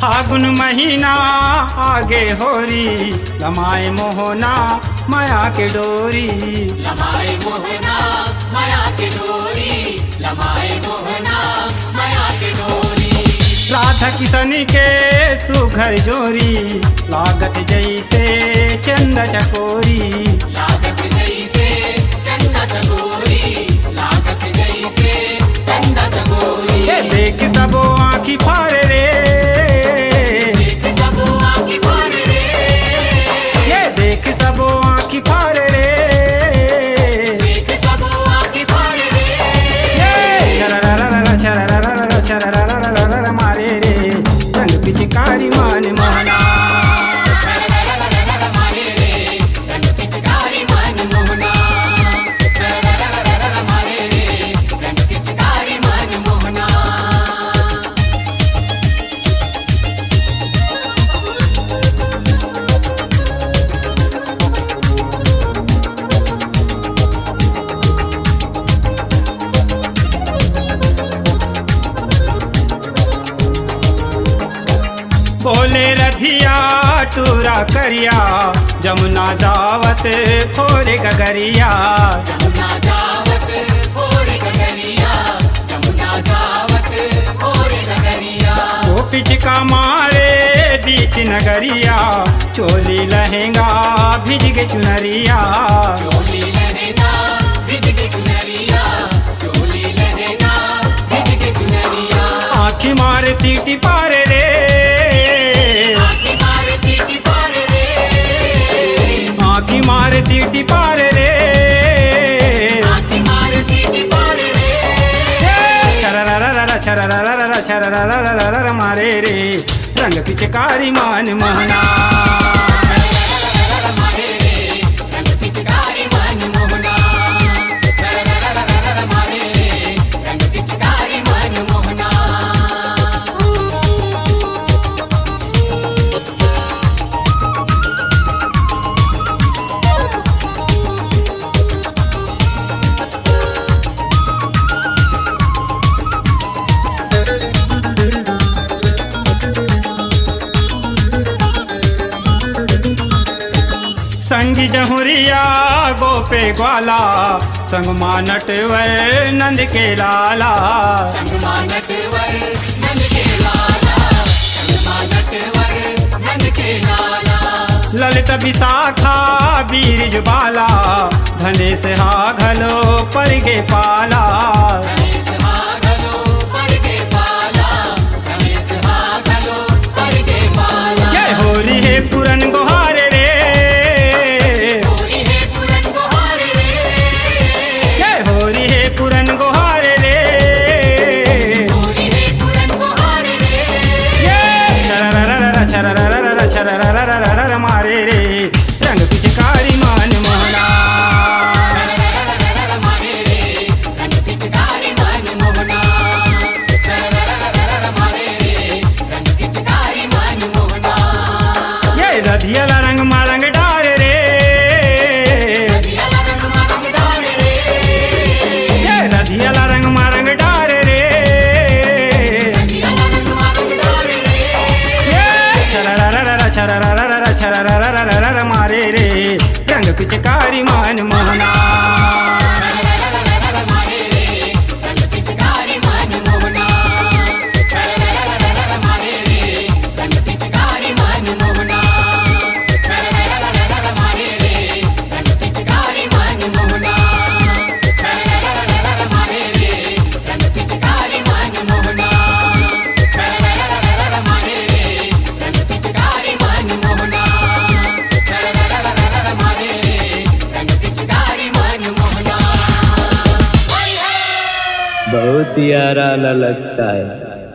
फागुन महीना आगे होरी लमाए मोहना माया के डोरी लमाए मोहना माया के डोरी, लमाए मोहना माया के डोरी। राधा किशन के सुघर जोरी लागत जैसे चंद चकोरी, लागत जैसे चंदा चकोरी, लागत जैसे चंदा चकोरी। ये देख सबो आँखी फाड़ रे, देख सबो आँखी फाड़ रे, ये देख सबो आँखी फाड़ रे, देख सबो आँखी फाड़ रे। ये छररररर छररररर छररररर मारे रे रंग पिचकारी मान मोहना। मारे रे रंग पिचकारी मान मोहना, मारे रे रंग पिचकारी मान मोहना। बोले रथिया टूरा करिया जमुना जावत खोरे गगरिया, जमुना जावत भोरे गगरिया, जमुना जावत भोरे गगरिया। वो पिचका मारे बीच नगरिया चोली लहंगा भिज के चुनरिया, चोली लहंगा भिज के चुनरिया, चोली लहंगा भिज के चुनरिया। आँखी मारे सीटी पार रे, आँखी मारे सीटी पार रे, आँखी मारे सीटी पार रे, आँखी मारे सीटी पार रे। छररररर छररररर छररररर मारे रे रंग पिचकारी मान मोहना। मारे रे रंग पिचकारी मान मोहना, मारे रे रंग पिचकारी मान मोहना। संगी जहुरिया गोपे ग्वाला संग नटवर नंद के लाला, संगमा नटवर नंद के लाला, संगमा नटवर नंद के लाला। ललित विशाखा बीर ज्वाला धनेश हा घलो पर के पाला, रमेश हागलो पर के पाला, रमेश हागलो पर के पाला। ये होरी है पुरन गुहार रे, होरी है पुरन गुहार रे, ये होरी है पुरन गुहार रे, बहुत याराना लगता है।